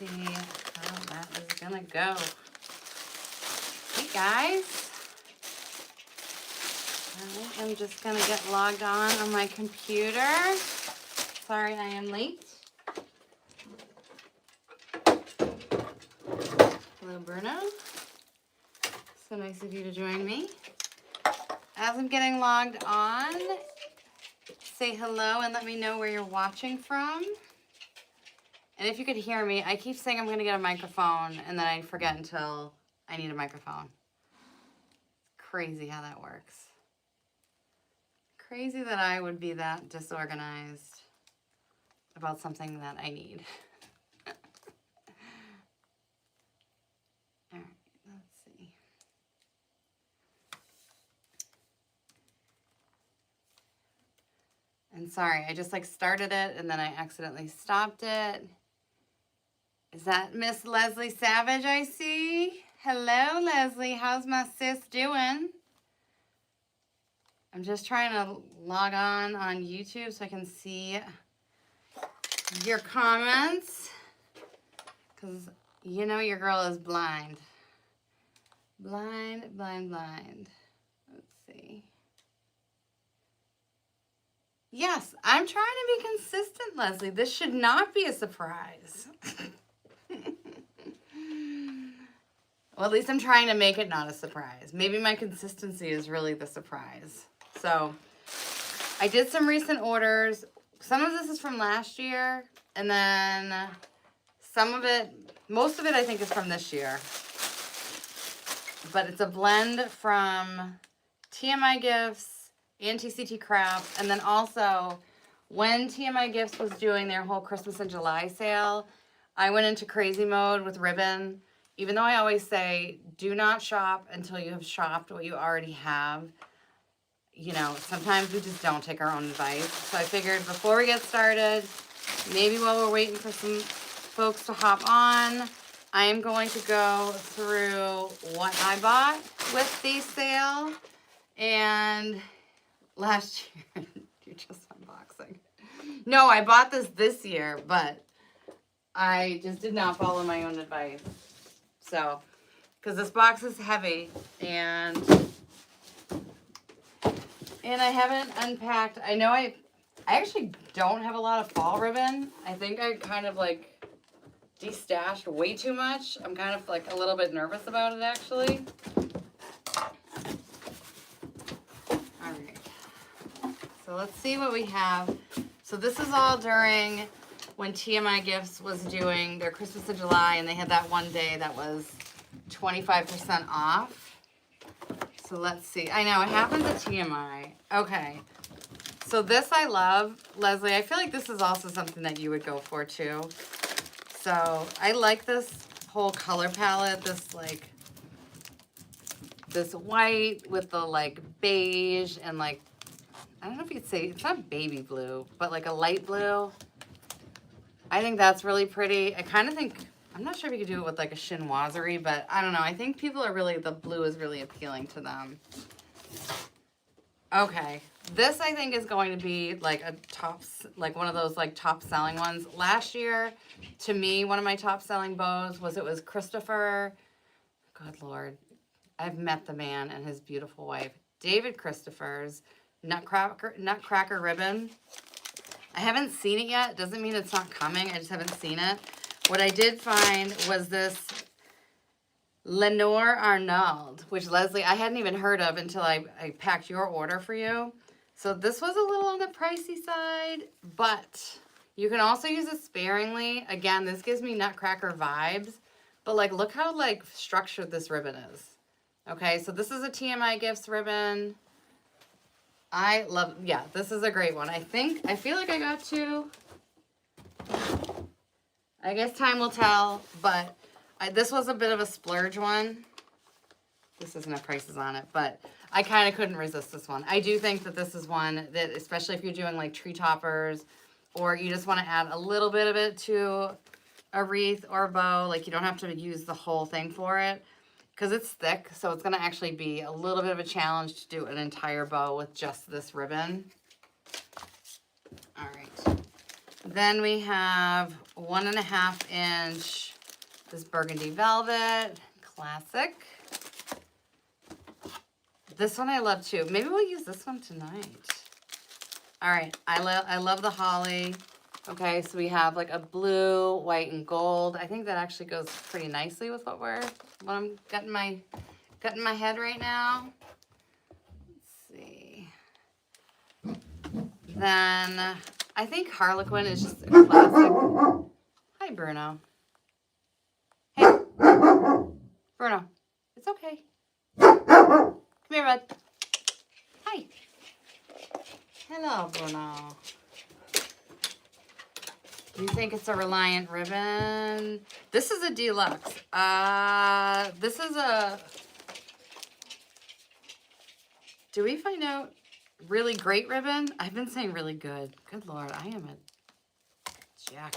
see how that is gonna go. Hey guys, I am just gonna get logged on my computer. Sorry I am late. Hello Bruno. So nice of you to join me. As I'm getting logged on, say hello and let me know where you're watching from. And if you could hear me, I keep saying I'm going to get a microphone and then I forget until I need a microphone. Crazy how that works. Crazy that I would be that disorganized about something that I need. All right, let's see. And sorry, I just like started it and then I accidentally stopped it. Is that Miss Leslie Savage I see? Hello, Leslie. How's my sis doing? I'm just trying to log on YouTube so I can see your comments. Because you know your girl is blind. Blind. Let's see. Yes, I'm trying to be consistent, Leslie. This should not be a surprise. Well, at least I'm trying to make it not a surprise. Maybe my consistency is really the surprise. So, I did some recent orders. Some of this is from last year, and then some of it, most of it I think is from this year. But it's a blend from TMI Gifts and TCT Crafts, and then also when TMI Gifts was doing their whole Christmas in July sale, I went into crazy mode with ribbon. Even though I always say, do not shop until you have shopped what you already have. You know, sometimes we just don't take our own advice. So I figured before we get started, maybe while we're waiting for some folks to hop on, I am going to go through what I bought with the sale. And last year, you're just unboxing. No, I bought this year, but I just did not follow my own advice. So, because this box is heavy and I haven't unpacked. I know I actually don't have a lot of fall ribbon. I think I kind of like destashed way too much. I'm kind of like a little bit nervous about it actually. All right. So let's see what we have. So this is all during when TMI Gifts was doing their Christmas in July, and they had that one day that was 25% off. So let's see. I know, it happens at TMI. Okay. So this I love. Leslie, I feel like this is also something that you would go for too. So I like this whole color palette. This like, this white with the like beige and like, I don't know if you'd say, it's not baby blue, but like a light blue. I think that's really pretty. I kind of think, I'm not sure if you could do it with like a chinoiserie, but I don't know. I think people are really, the blue is really appealing to them. Okay. This I think is going to be like a top, like one of those like top selling ones. Last year, to me, one of my top selling bows was, it was Christopher, good Lord, I've met the man and his beautiful wife, David Christopher's Nutcracker ribbon. I haven't seen it yet. Doesn't mean it's not coming. I just haven't seen it. What I did find was this Lenore Arnauld, which Leslie, I hadn't even heard of until I packed your order for you. So this was a little on the pricey side, but you can also use it sparingly. Again, this gives me Nutcracker vibes, but like, look how like structured this ribbon is. Okay, so this is a TMI Gifts ribbon. I love, yeah, this is a great one. I feel like I got two. I guess time will tell, but this was a bit of a splurge one. This doesn't have prices on it, but I kind of couldn't resist this one. I do think that this is one that, especially if you're doing like tree toppers, or you just want to add a little bit of it to a wreath or a bow, like you don't have to use the whole thing for it. Because it's thick, so it's going to actually be a little bit of a challenge to do an entire bow with just this ribbon. All right. Then we have 1.5 inch This burgundy velvet, classic. This one I love too. Maybe we'll use this one tonight. All right, I love the holly. Okay, so we have like a blue, white, and gold. I think that actually goes pretty nicely with what I'm got in my head right now. Let's see. Then I think Harlequin is just a classic. Hi, Bruno. Hey, Bruno. It's okay. Come here, bud. Hi. Hello, Bruno. Do you think it's a Reliant ribbon? This is a deluxe. This is a... Do we find out? Really great ribbon? I've been saying really good. Good Lord, I am a jack.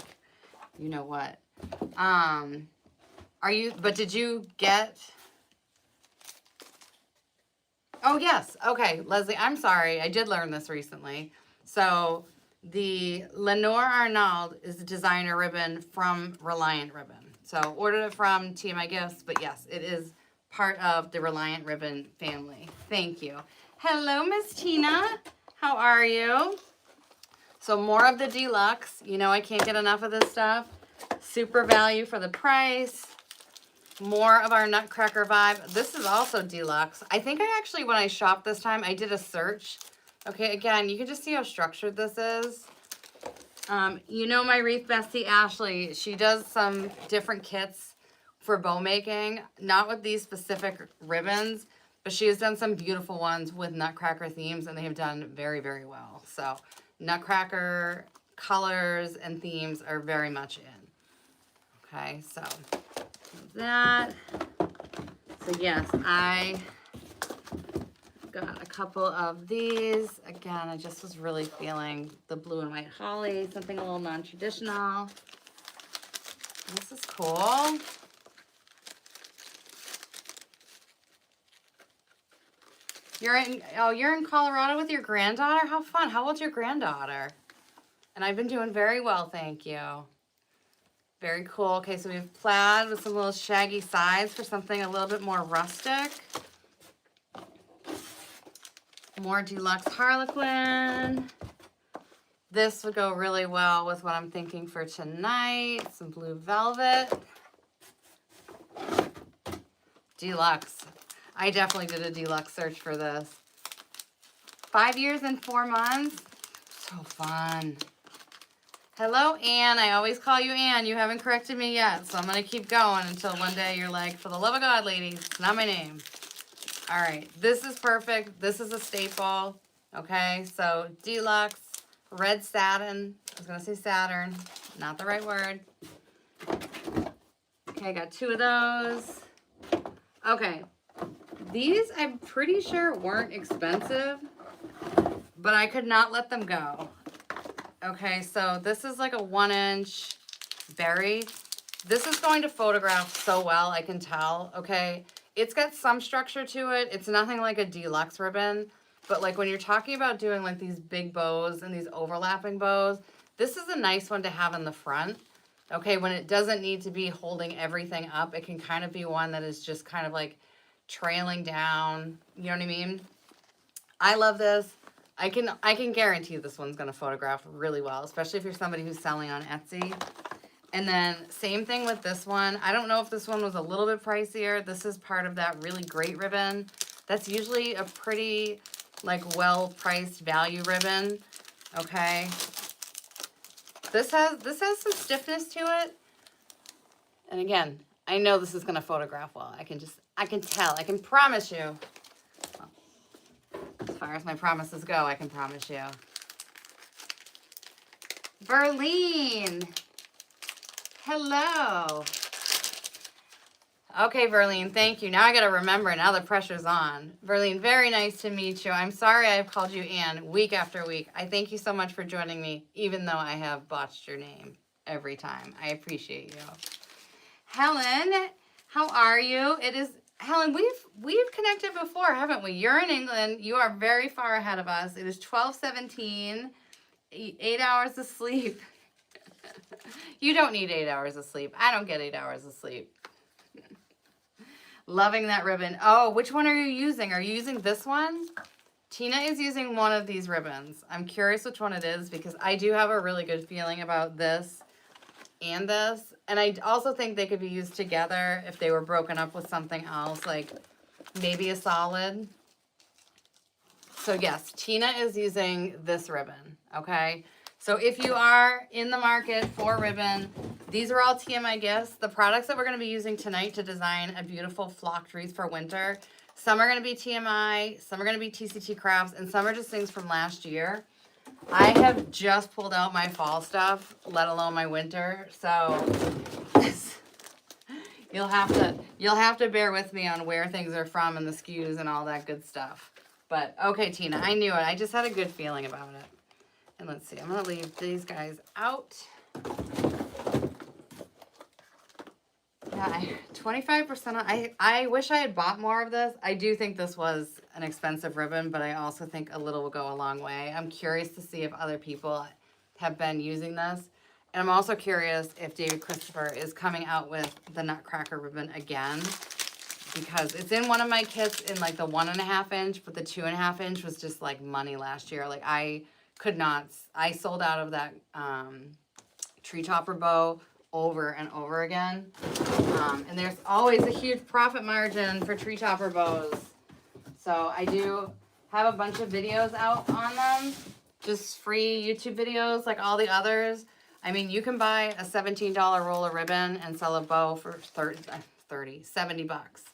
You know what? But did you get... Oh, yes. Okay, Leslie, I'm sorry. I did learn this recently. So the Lenore Arnauld is the designer ribbon from Reliant Ribbon. So ordered it from TMI Gifts, but yes, it is part of the Reliant Ribbon family. Thank you. Hello, Miss Tina. How are you? So more of the deluxe. You know I can't get enough of this stuff. Super value for the price. More of our Nutcracker vibe. This is also deluxe. I think I actually, when I shopped this time, I did a search. Okay, again, you can just see how structured this is. You know my Wreath bestie, Ashley. She does some different kits for bow making. Not with these specific ribbons, but she has done some beautiful ones with Nutcracker themes, and they have done very, very well. So Nutcracker colors and themes are very much in. Okay, so that. So yes, I got a couple of these. Again, I just was really feeling the blue and white holly, something a little non-traditional. This is cool. You're in Colorado with your granddaughter? How fun. How old's your granddaughter? And I've been doing very well, thank you. Very cool. Okay, so we have plaid with some little shaggy sides for something a little bit more rustic. More deluxe Harlequin. This would go really well with what I'm thinking for tonight. Some blue velvet. Deluxe. I definitely did a deluxe search for this. 5 years and 4 months. So fun. Hello, Anne. I always call you Anne. You haven't corrected me yet, so I'm going to keep going until one day you're like, for the love of God, ladies, it's not my name. All right, this is perfect. This is a staple. Okay, so deluxe, red satin. I was going to say Saturn, not the right word. Okay, I got 2 of those. Okay, these I'm pretty sure weren't expensive, but I could not let them go. Okay, so this is like a 1-inch berry. This is going to photograph so well, I can tell, okay? It's got some structure to it. It's nothing like a deluxe ribbon, but like when you're talking about doing like these big bows and these overlapping bows, this is a nice one to have in the front. Okay, when it doesn't need to be holding everything up, it can kind of be one that is just kind of like trailing down, you know what I mean? I love this. I can guarantee this one's gonna photograph really well, especially if you're somebody who's selling on Etsy. And then same thing with this one. I don't know if this one was a little bit pricier. This is part of that really great ribbon. That's usually a pretty like well-priced value ribbon. Okay. This has some stiffness to it. And again, I know this is gonna photograph well. I can tell, I can promise you. As far as my promises go, I can promise you. Verlene. Hello. Okay, Verlene, thank you. Now I got to remember. Now the pressure's on. Verlene, very nice to meet you. I'm sorry I've called you Anne week after week. I thank you so much for joining me, even though I have botched your name every time. I appreciate you. Helen, how are you? It is... Helen, we've connected before, haven't we? You're in England. You are very far ahead of us. It is 12:17, 8 hours of sleep. You don't need 8 hours of sleep. I don't get 8 hours of sleep. Loving that ribbon. Oh, which one are you using? Are you using this one? Tina is using one of these ribbons. I'm curious which one it is because I do have a really good feeling about this and this. And I also think they could be used together if they were broken up with something else, like maybe a solid. So yes, Tina is using this ribbon, okay? So if you are in the market for ribbon, these are all TMI Gifts. The products that we're going to be using tonight to design a beautiful flocked wreath for winter, some are going to be TMI, some are going to be TCT Crafts, and some are just things from last year. I have just pulled out my fall stuff, let alone my winter, so you'll have to bear with me on where things are from and the SKUs and all that good stuff. But okay, Tina, I knew it. I just had a good feeling about it. And let's see, I'm gonna leave these guys out. Yeah, 25%. I wish I had bought more of this. I do think this was an expensive ribbon, but I also think a little will go a long way. I'm curious to see if other people have been using this. And I'm also curious if David Christopher is coming out with the Nutcracker ribbon again, because it's in one of my kits in like the 1.5 inch, but the 2.5 inch was just like money last year. Like I sold out of that tree topper bow over and over again. And there's always a huge profit margin for tree topper bows. So I do have a bunch of videos out on them, just free YouTube videos like all the others. I mean, you can buy a $17 roll of ribbon and sell a bow for 70 bucks.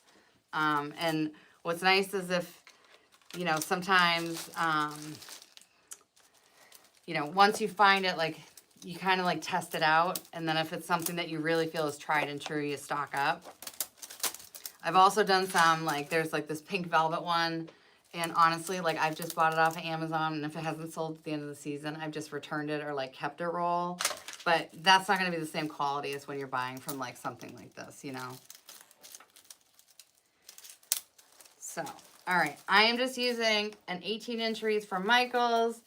And what's nice is if, you know, sometimes, you know, once you find it, like, you kind of like test it out. And then if it's something that you really feel is tried and true, you stock up. I've also done some, like, there's like this pink velvet one. And honestly, like, I've just bought it off of Amazon. And if it hasn't sold at the end of the season, I've just returned it or like kept a roll. But that's not going to be the same quality as when you're buying from like something like this, you know. So, all right, I am just using an 18-inch wreath from Michaels.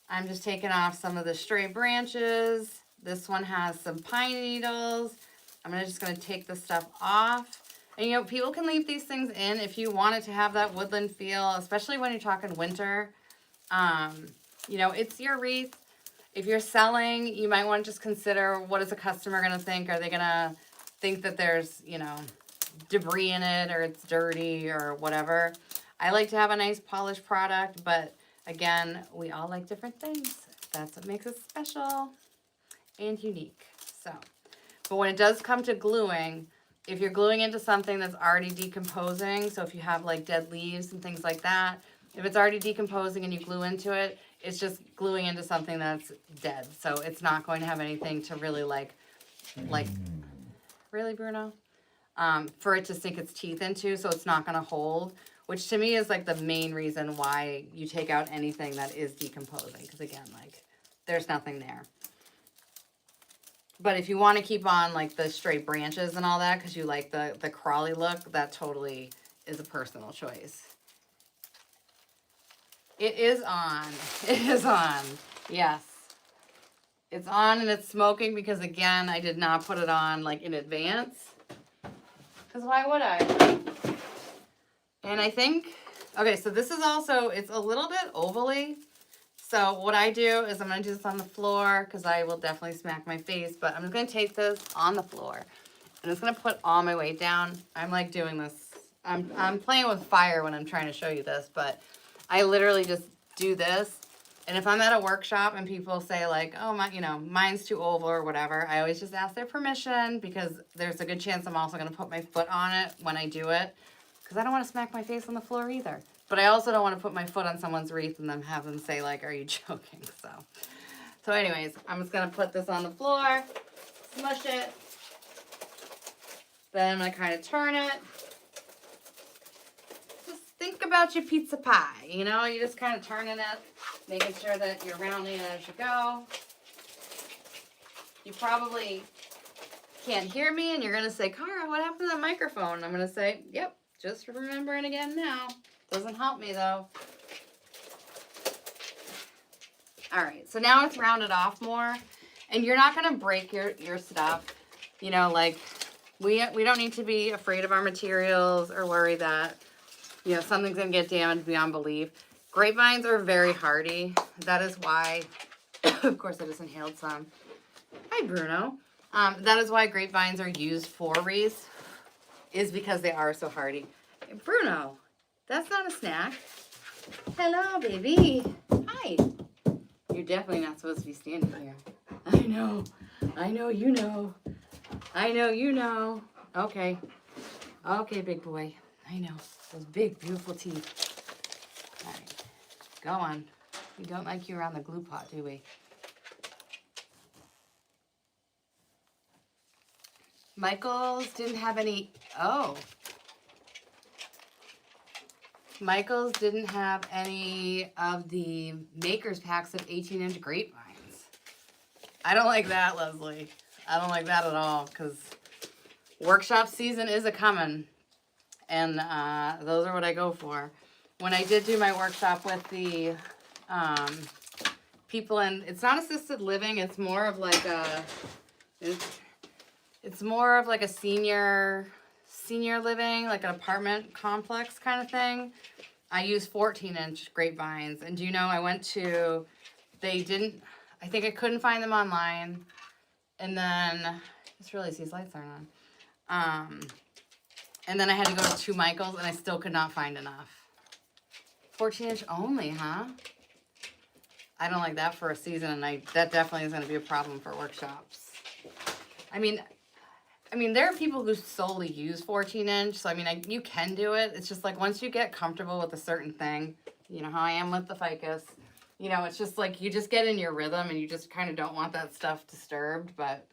I'm just taking off some of the stray branches. This one has some pine needles. I'm just going to take this stuff off. And, you know, people can leave these things in if you want it to have that woodland feel, especially when you're talking winter. You know, it's your wreath. If you're selling, you might want to just consider, what is the customer going to think? Are they going to think that there's, you know, debris in it or it's dirty or whatever? I like to have a nice polished product, but again, we all like different things. That's what makes it special and unique. So, but when it does come to gluing, if you're gluing into something that's already decomposing, so if you have like dead leaves and things like that, if it's already decomposing and you glue into it, it's just gluing into something that's dead. So it's not going to have anything to really like, really, Bruno? For it to sink its teeth into, so it's not going to hold, which to me is like the main reason why you take out anything that is decomposing, because again, like, there's nothing there. But if you want to keep on like the straight branches and all that, because you like the crawly look, that totally is a personal choice. It is on. It is on. Yes. It's on and it's smoking because, again, I did not put it on like in advance. Because why would I? And I think, okay, so this is also, it's a little bit ovally. So what I do is I'm going to do this on the floor because I will definitely smack my face. But I'm just going to take this on the floor. I'm just going to put all my weight down. I'm like doing this. I'm playing with fire when I'm trying to show you this. But I literally just do this. And if I'm at a workshop and people say like, oh, my, you know, mine's too oval or whatever, I always just ask their permission because there's a good chance I'm also going to put my foot on it when I do it. Because I don't want to smack my face on the floor either. But I also don't want to put my foot on someone's wreath and then have them say like, are you joking? So anyways, I'm just going to put this on the floor, smush it. Then I'm going to kind of turn it. Just think about your pizza pie, you know? You just kind of turning it, making sure that you're rounding it as you go. You probably can't hear me and you're going to say, Cara, what happened to the microphone? I'm going to say, yep, just remembering again now. Doesn't help me though. All right, so now it's rounded off more. And you're not going to break your stuff. You know, like, we don't need to be afraid of our materials or worry that, you know, something's going to get damaged beyond belief. Grapevines are very hardy. That is why, of course, I just inhaled some. Hi, Bruno. That is why grapevines are used for wreaths, is because they are so hardy. Hey, Bruno, that's not a snack. Hello, baby. Hi. You're definitely not supposed to be standing here. I know. I know you know. I know you know. Okay. Okay, big boy. I know. Those big, beautiful teeth. All right. Go on. We don't like you around the glue pot, do we? Michael's didn't have any. Oh. Michael's didn't have any of the maker's packs of 18-inch grapevines. I don't like that, Leslie. I don't like that at all, because workshop season is a-coming, and those are what I go for. When I did do my workshop with the people in, it's not assisted living, it's more of like a, it's more of like a senior living, like an apartment complex kind of thing. I use 14-inch grapevines, and do you know, I went to, I think I couldn't find them online, and then, I just realized these lights aren't on, and then I had to go to Michael's, and I still could not find enough. 14-inch only, huh? I don't like that for a season, and that definitely is going to be a problem for workshops. I mean, there are people who solely use 14-inch, so I mean, you can do it. It's just like once you get comfortable with a certain thing, you know how I am with the ficus, you know, it's just like you just get in your rhythm and you just kind of don't want that stuff disturbed, but,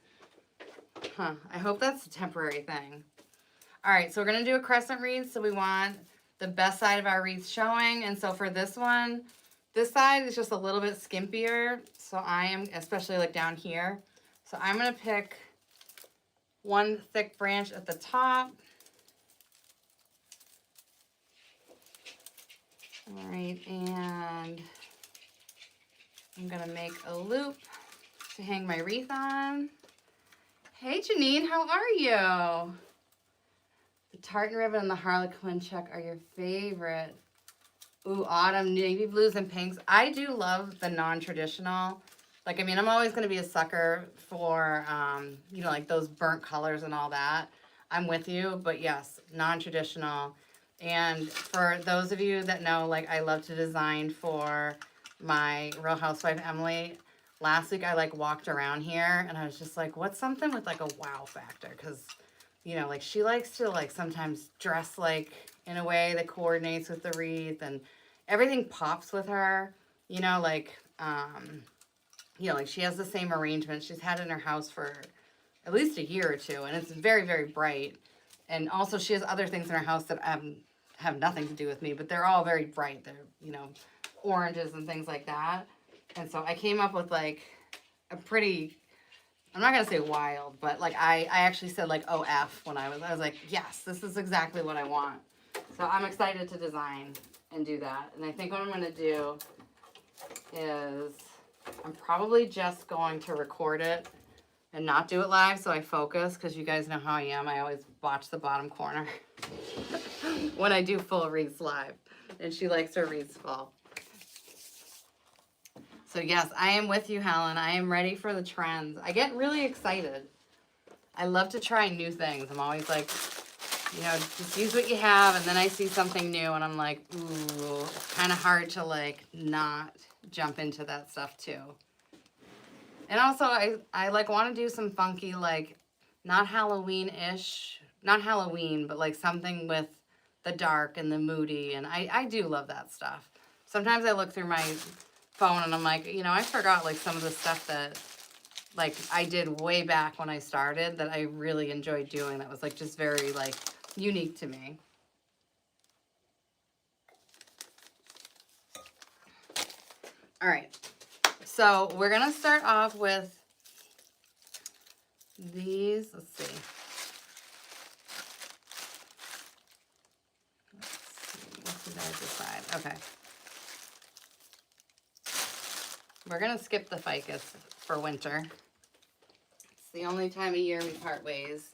I hope that's a temporary thing. All right, so we're going to do a crescent wreath, so we want the best side of our wreath showing, and so for this one, this side is just a little bit skimpier, so I am, especially like down here, so I'm going to pick one thick branch at the top. All right, and I'm gonna make a loop to hang my wreath on. Hey Janine, how are you? The tartan ribbon and the harlequin check are your favorite. Ooh, autumn, navy blues and pinks. I do love the non-traditional. Like, I mean, I'm always going to be a sucker for, you know, like those burnt colors and all that. I'm with you, but yes, non-traditional. And for those of you that know, like, I love to design for my Real Housewife Emily. Last week, I, like, walked around here, and I was just like, what's something with, like, a wow factor? Because, you know, like, she likes to, like, sometimes dress, like, in a way that coordinates with the wreath, and everything pops with her, you know, like, you know, like she has the same arrangement. She's had it in her house for at least a year or two, and it's very, very bright. And also she has other things in her house that have nothing to do with me, but they're all very bright. They're, you know, oranges and things like that. And so I came up with like a pretty, I'm not going to say wild, but like I actually said like OF when I was like, yes, this is exactly what I want. So I'm excited to design and do that. And I think what I'm going to do is I'm probably just going to record it and not do it live so I focus, because you guys know how I am. I always watch the bottom corner when I do full wreaths live, and she likes her wreaths full. So yes, I am with you, Helen. I am ready for the trends. I get really excited. I love to try new things. I'm always like, you know, just use what you have, and then I see something new and I'm like, ooh, it's kind of hard to like not jump into that stuff too. And also I like want to do some funky, like not Halloween-ish, not Halloween, but like something with the dark and the moody, and I do love that stuff. Sometimes I look through my phone and I'm like, you know, I forgot like some of the stuff that like I did way back when I started that I really enjoyed doing, that was like just very like unique to me. All right, so we're gonna start off with these. Let's see. What did I decide? Okay. We're gonna skip the ficus for winter. the only time of year we part ways.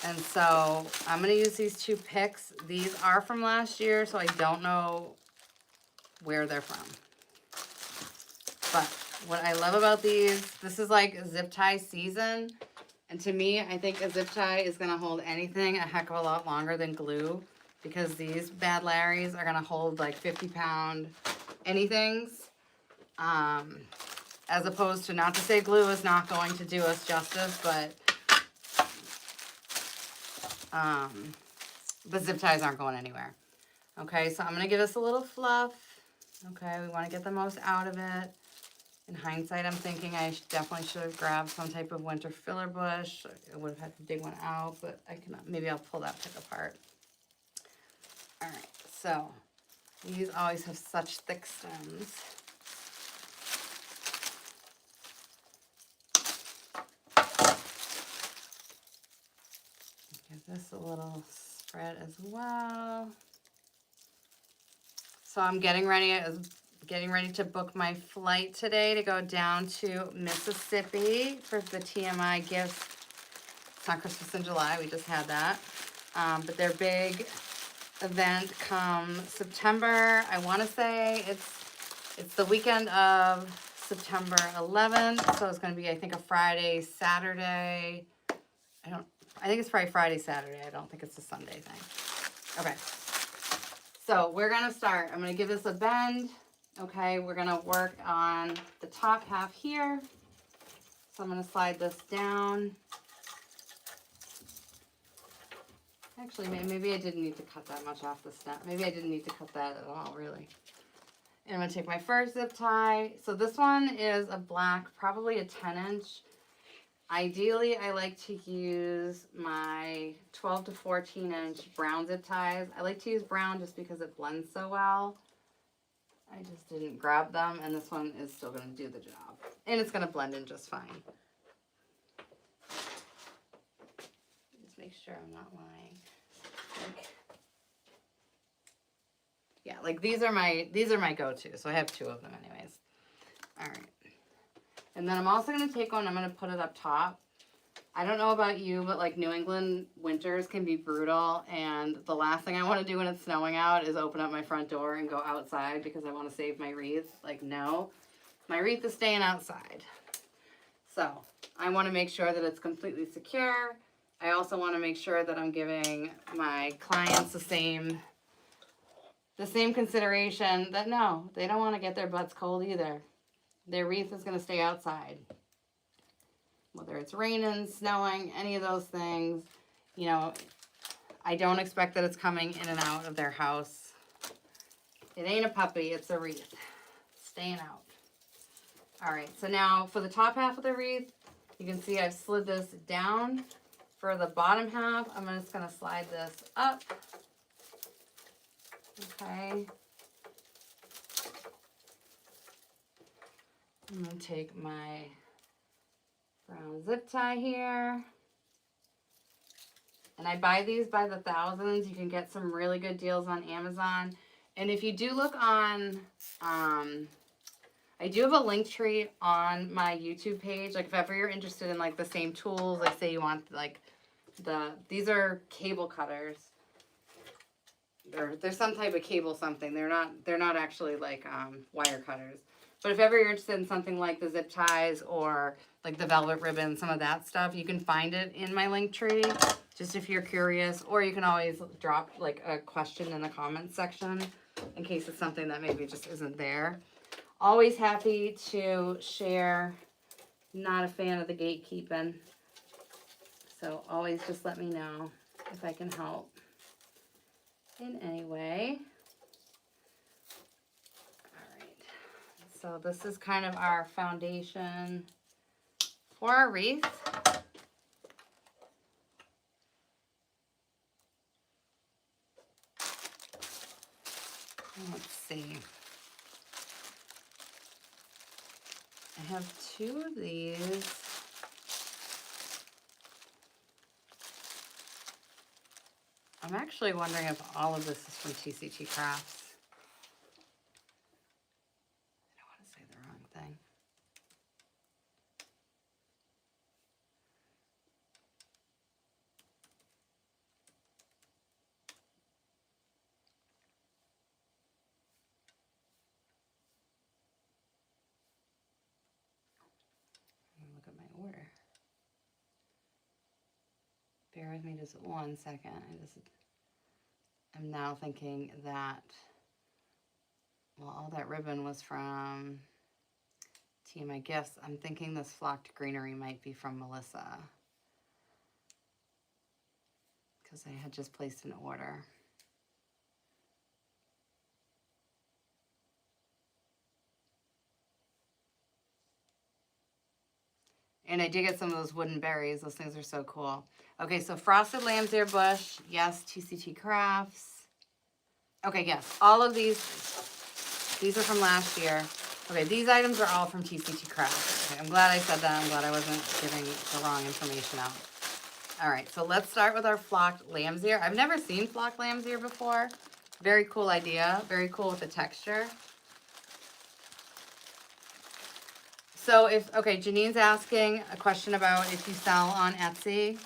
And so I'm going to use these 2 picks. These are from last year, so I don't know where they're from. But what I love about these, this is like zip tie season. And to me, I think a zip tie is going to hold anything a heck of a lot longer than glue, because these Bad Larrys are going to hold like 50-pound anythings. As opposed to, not to say glue is not going to do us justice, but zip ties aren't going anywhere. Okay, so I'm going to give this a little fluff. Okay, we want to get the most out of it. In hindsight, I'm thinking I definitely should have grabbed some type of winter filler bush. I would have had to dig one out, but I can, maybe I'll pull that pick apart. All right, so these always have such thick stems. Give this a little spread as well. So I'm getting ready to book my flight today to go down to Mississippi for the TMI Gifts. It's not Christmas in July, we just had that. But their big event come September. I want to say it's the weekend of September 11th. So it's going to be, I think, a Friday, Saturday. I think it's probably Friday, Saturday. I don't think it's a Sunday thing. Okay. So we're going to start. I'm going to give this a bend. Okay. We're going to work on the top half here. So I'm going to slide this down. Actually, maybe I didn't need to cut that much off the stem. Maybe I didn't need to cut that at all, really. And I'm going to take my first zip tie. So this one is a black, probably a 10-inch. Ideally, I like to use my 12 to 14-inch brown zip ties. I like to use brown just because it blends so well. I just didn't grab them, and this one is still going to do the job. And it's going to blend in just fine. Just make sure I'm not lying. Yeah, like these are my go-to. So I have 2 of them anyways. All right. And then I'm also going to take one, I'm going to put it up top. I don't know about you, but like New England winters can be brutal. And the last thing I want to do when it's snowing out is open up my front door and go outside because I want to save my wreath. Like, no, my wreath is staying outside. So I want to make sure that it's completely secure. I also want to make sure that I'm giving my clients the same consideration that no, they don't want to get their butts cold either. Their wreath is going to stay outside. Whether it's raining, snowing, any of those things, you know, I don't expect that it's coming in and out of their house. It ain't a puppy, it's a wreath. Staying out. All right, so now for the top half of the wreath, you can see I've slid this down. For the bottom half, I'm just going to slide this up. Okay. I'm going to take my brown zip tie here. And I buy these by the thousands. You can get some really good deals on Amazon. And if you do look on, I do have a link tree on my YouTube page. Like if ever you're interested in like the same tools, like say you want like these are cable cutters. They're some type of cable something. They're not actually like wire cutters. But if ever you're interested in something like the zip ties or like the velvet ribbon, some of that stuff, you can find it in my link tree, just if you're curious. Or you can always drop like a question in the comments section in case it's something that maybe just isn't there. Always happy to share. Not a fan of the gatekeeping. So always just let me know if I can help in any way. So this is kind of our foundation for our wreath. Let's see. I have 2 of these. I'm actually wondering if all of this is from TCT Crafts. Thing. look at my order. Bear with me just 1 second. I'm now thinking that, well, all that ribbon was from TMI Gifts. I'm thinking this flocked greenery might be from Melissa, because I had just placed an order. And I did get some of those wooden berries. Those things are so cool. Okay, so frosted lamb's ear bush. Yes, TCT Crafts. Okay, yes, all of these are from last year. Okay, these items are all from TCT Crafts. Okay, I'm glad I said that. I'm glad I wasn't giving the wrong information out. All right, so let's start with our flocked lamb's ear. I've never seen flocked lamb's ear before. Very cool idea. Very cool with the texture. So okay, Janine's asking a question about if you sell on Etsy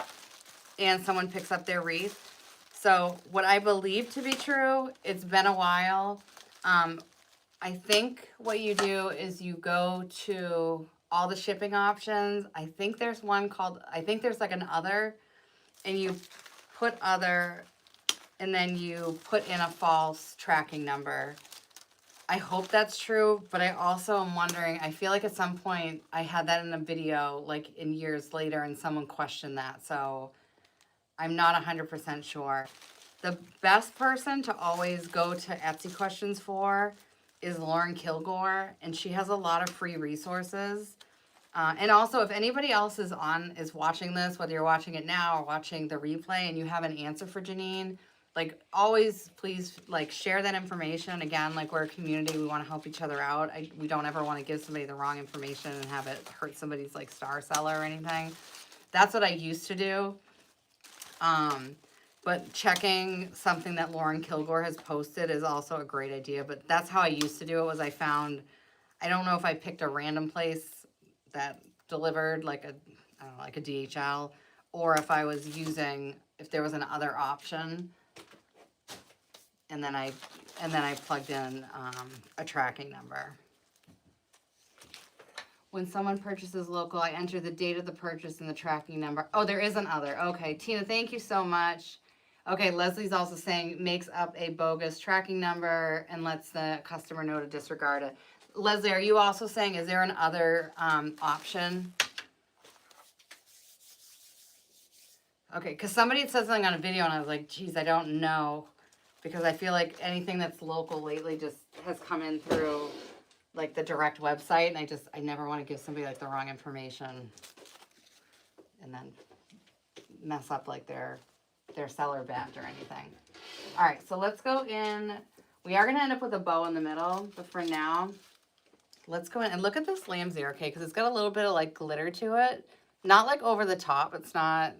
and someone picks up their wreath. So what I believe to be true, it's been a while. I think what you do is you go to all the shipping options. I think there's one called, I think there's like an other, and you put other, and then you put in a false tracking number. I hope that's true, but I also am wondering, I feel like at some point I had that in a video, like in years later, and someone questioned that. So I'm not 100% sure. The best person to always go to Etsy questions for is Lauren Kilgore, and she has a lot of free resources. And also, if anybody else is watching this, whether you're watching it now or watching the replay, and you have an answer for Janine, like always, please like share that information. Again, like we're a community, we want to help each other out. We don't ever want to give somebody the wrong information and have it hurt somebody's like star seller or anything. That's what I used to do. But checking something that Lauren Kilgore has posted is also a great idea. But that's how I used to do it. Was I don't know if I picked a random place that delivered like a DHL, or if I was if there was an other option. And then I plugged in a tracking number. When someone purchases local, I enter the date of the purchase and the tracking number. Oh, there is an other. Okay, Tina, thank you so much. Okay, Leslie's also saying makes up a bogus tracking number and lets the customer know to disregard it. Leslie, are you also saying, is there an other option? Okay, because somebody had said something on a video and I was like, geez, I don't know. Because I feel like anything that's local lately just has come in through like the direct website, and I never want to give somebody like the wrong information and then mess up like their seller badge or anything. All right, so let's go in. We are going to end up with a bow in the middle, but for now, let's go in and look at this lamb's ear, okay? Because it's got a little bit of like glitter to it. Not like over the top. It's not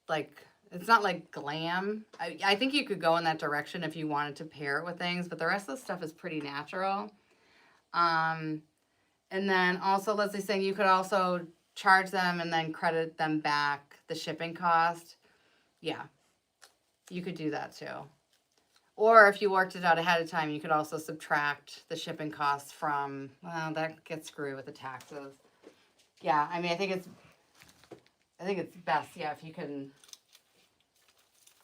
like glam. I think you could go in that direction if you wanted to pair it with things, but the rest of the stuff is pretty natural. And then also Leslie's saying you could also charge them and then credit them back the shipping cost. Yeah, you could do that too. Or if you worked it out ahead of time, you could also subtract the shipping costs from, well, that gets screwy with the taxes. Yeah, I mean, I think it's best, yeah, if you can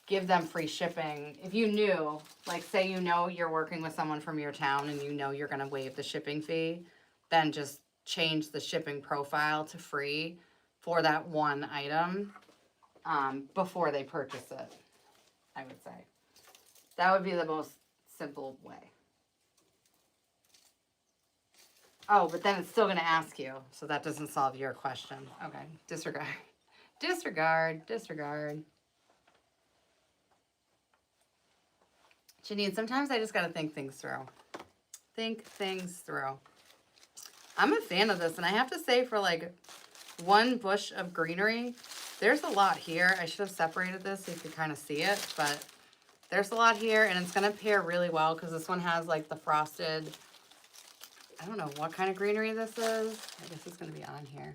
give them free shipping. If you knew, like say you know you're working with someone from your town and you know you're going to waive the shipping fee, then just change the shipping profile to free for that one item before they purchase it, I would say. That would be the most simple way. Oh, but then it's still going to ask you, so that doesn't solve your question. Okay, disregard. Disregard. Janine, sometimes I just got to think things through. I'm a fan of this, and I have to say for like one bush of greenery, there's a lot here. I should have separated this so you could kind of see it, but there's a lot here, and it's going to pair really well because this one has like the frosted, I don't know what kind of greenery this is. I guess it's going to be on here.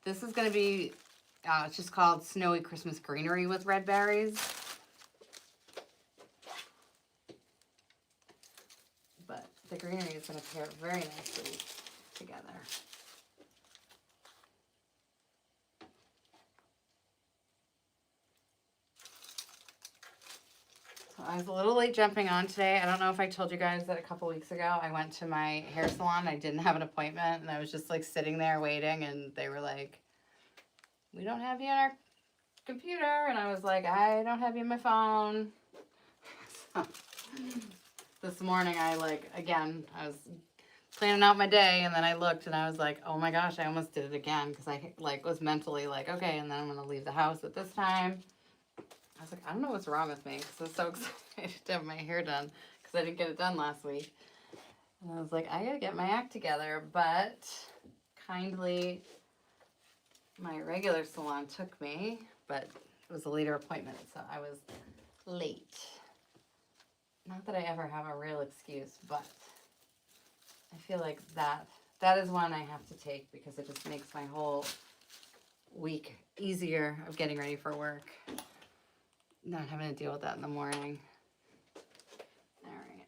This is going to be, it's just called Snowy Christmas Greenery with red berries. But the greenery is going to pair very nicely together. So I was a little late jumping on today. I don't know if I told you guys that a couple weeks ago I went to my hair salon. I didn't have an appointment, and I was just like sitting there waiting, and they were like, "We don't have you on our computer," and I was like, "I don't have you on my phone." So, this morning I was planning out my day, and then I looked and I was like, oh my gosh, I almost did it again, because I was mentally like, okay, and then I'm gonna leave the house at this time. I was like, I don't know what's wrong with me, because I was so excited to have my hair done, because I didn't get it done last week. And I was like, I gotta get my act together, but kindly my regular salon took me, but it was a later appointment, so I was late. Not that I ever have a real excuse, but I feel like that is one I have to take, because it just makes my whole week easier of getting ready for work. Not having to deal with that in the morning. All right.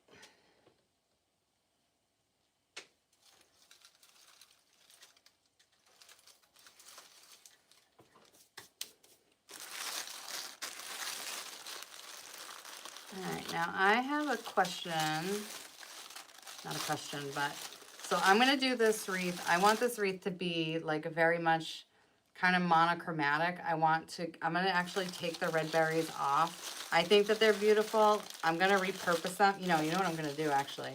All right, now I have a question. Not a question, but so I'm going to do this wreath. I want this wreath to be like a very much kind of monochromatic. I'm going to actually take the red berries off. I think that they're beautiful. I'm going to repurpose them. You know what I'm going to do actually?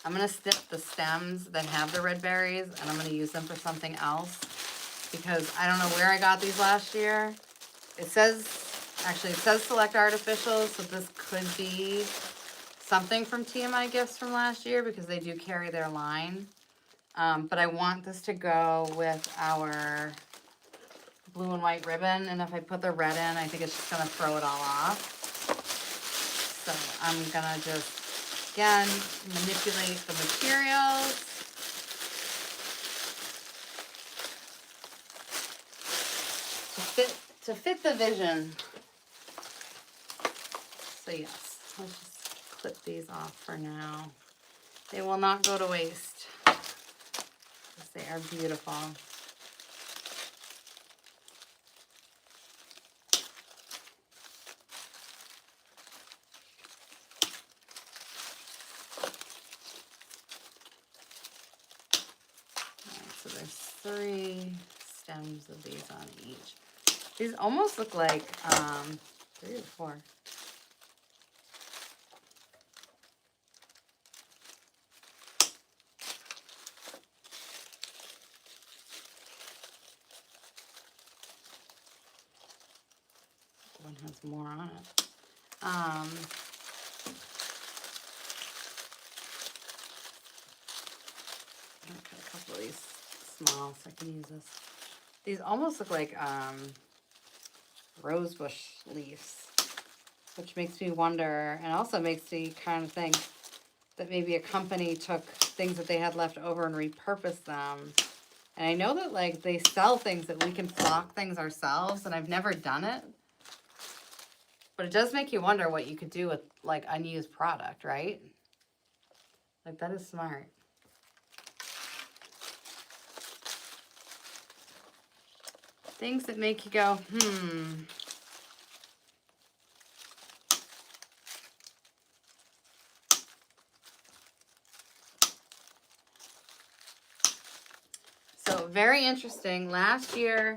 I'm going to snip the stems that have the red berries, and I'm going to use them for something else, because I don't know where I got these last year. It says select artificials, so this could be something from TMI Gifts from last year, because they do carry their line. But I want this to go with our blue and white ribbon, and if I put the red in, I think it's just gonna throw it all off. So I'm gonna just, again, manipulate the materials. To fit the vision. So yes, let's just clip these off for now. They will not go to waste, because they are beautiful. Alright, so there's 3 stems of these on each. These almost look like 3 or 4. One has more on it. I've got a couple of these small, so I can use this. These almost look like rosebush leaves, which makes me wonder, and also makes me kind of think that maybe a company took things that they had left over and repurposed them. And I know that like they sell things that we can flock things ourselves, and I've never done it. But it does make you wonder what you could do with like unused product, right? Like that is smart. Things that make you go, So very interesting. Last July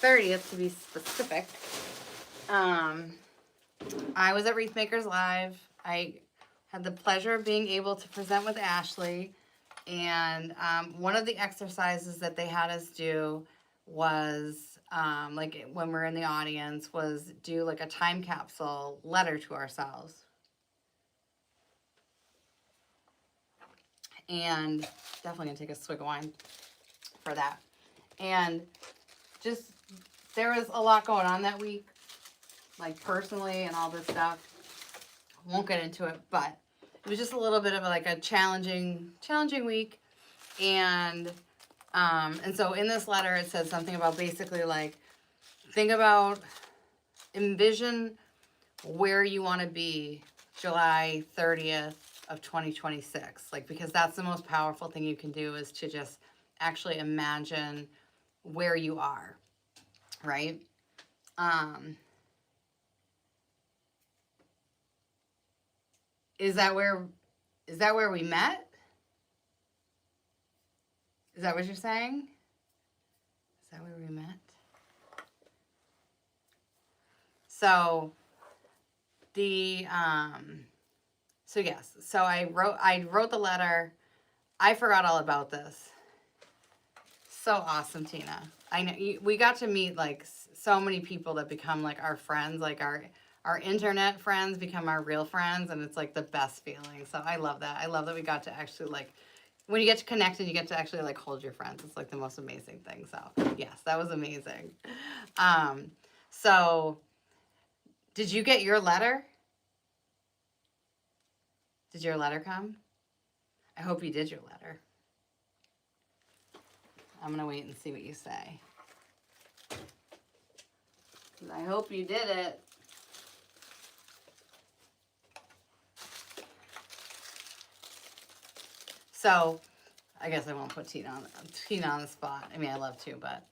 30th to be specific, I was at Wreath Makers Live. I had the pleasure of being able to present with Ashley, and one of the exercises that they had us do was, like when we're in the audience, was do like a time capsule letter to ourselves. And definitely gonna take a swig of wine for that. And just, there was a lot going on that week, like personally and all this stuff. Won't get into it, but it was just a little bit of like a challenging week. And And so in this letter, it says something about basically like, envision where you want to be July 30th of 2026. Like, because that's the most powerful thing you can do, is to just actually imagine where you are, right? Is that where we met? Is that what you're saying? Is that where we met? So yes. So I wrote the letter. I forgot all about this. So awesome, Tina. I know we got to meet like so many people that become like our friends, like our internet friends become our real friends, and it's like the best feeling. So I love that. I love that we got to actually like, when you get to connect and you get to actually like hold your friends, it's like the most amazing thing. So yes, that was amazing. So did you get your letter? Did your letter come? I hope you did your letter. I'm going to wait and see what you say. I hope you did it. So, I guess I won't put Tina on the spot. I mean, I love to, but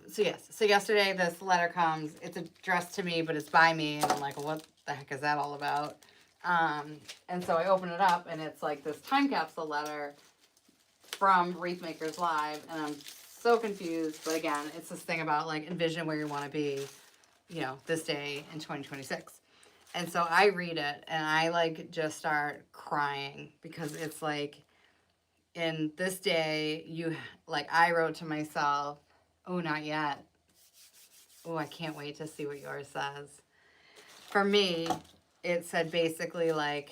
so yes. So yesterday this letter comes. It's addressed to me, but it's by me, and I'm like, well, what the heck is that all about? And so I open it up, and it's like this time capsule letter from Wreath Makers Live, and I'm so confused. But again, it's this thing about like, envision where you want to be, you know, this day in 2026. And so I read it, and I like just start crying, because it's like, in this day, I wrote to myself, oh, not yet. Oh, I can't wait to see what yours says. For me, it said basically like,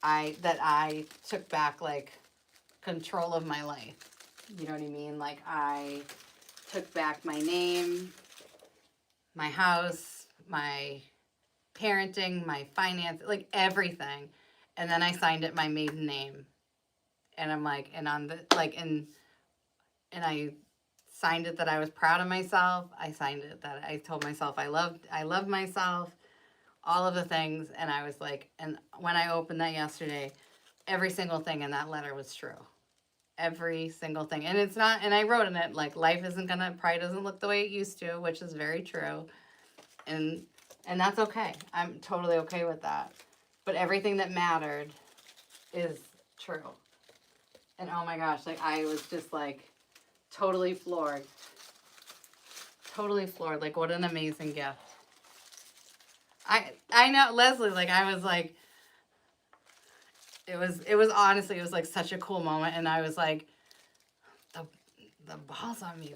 I took back like control of my life. You know what I mean? Like, I took back my name, my house, my parenting, my finance, like everything. And then I signed it my maiden name. And I'm like, and on the, like, and I signed it that I was proud of myself. I signed it that I told myself I loved myself, all of the things. And I was like, and when I opened that yesterday, every single thing in that letter was true. Every single thing. And it's not, and I wrote in it, like, life probably doesn't look the way it used to, which is very true. And that's okay. I'm totally okay with that. But everything that mattered is true. And oh my gosh, like, I was just like totally floored. Totally floored. Like, what an amazing gift. I know, Leslie, like, I was like, it was honestly, it was like such a cool moment. And I was like, the balls on me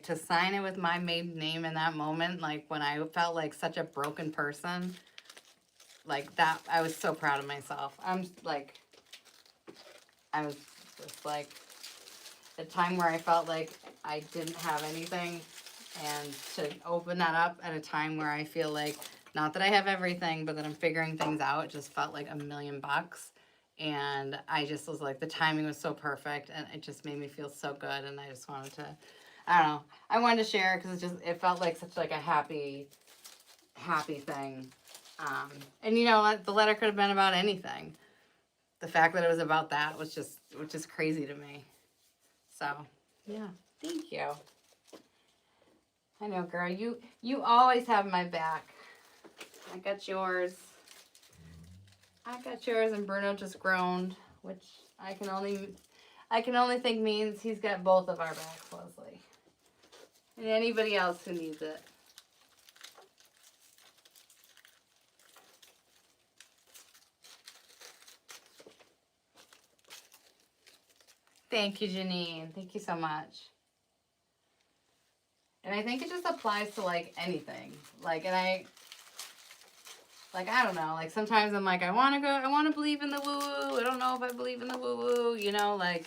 to sign it with my maiden name in that moment, like when I felt like such a broken person, like that. I was so proud of myself. I was just like, a time where I felt like I didn't have anything, and to open that up at a time where I feel like, not that I have everything, but that I'm figuring things out, it just felt like $1,000,000. And I just was like, the timing was so perfect, and it just made me feel so good. And I just wanted to, I don't know, I wanted to share it, because it felt like such like a happy thing. And you know what, the letter could have been about anything. The fact that it was about that was just crazy to me. So yeah, thank you. I know, girl, you always have my back. I got yours. And Bruno just groaned, which I can only think means he's got both of our backs, Leslie. And anybody else who needs it. Thank you, Janine. Thank you so much. And I think it just applies to like anything. Like, and I don't know, like sometimes I'm like, I want to believe in the woo-woo. I don't know if I believe in the woo-woo, you know, like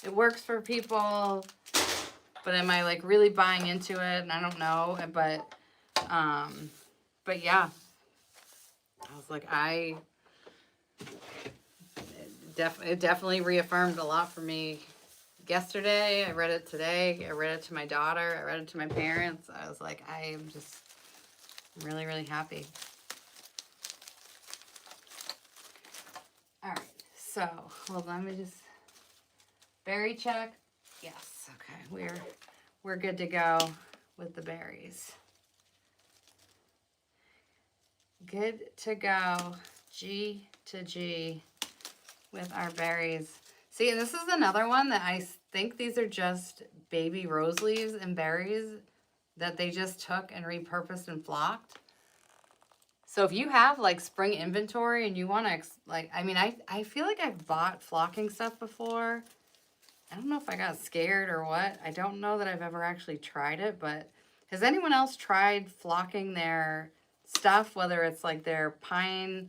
it works for people, but am I like really buying into it? And I don't know, but yeah, I was like, it definitely reaffirmed a lot for me yesterday. I read it today. I read it to my daughter. I read it to my parents. I was like, I am just really, really happy. All right, so hold on, let me just berry check. Yes, okay, we're good to go with the berries. Good to go, G to G with our berries. See, and this is another one that I think these are just baby rose leaves and berries that they just took and repurposed and flocked. So if you have like spring inventory and you want to, like, I mean, I feel like I've bought flocking stuff before. I don't know if I got scared or what. I don't know that I've ever actually tried it, but has anyone else tried flocking their stuff, whether it's like their pine,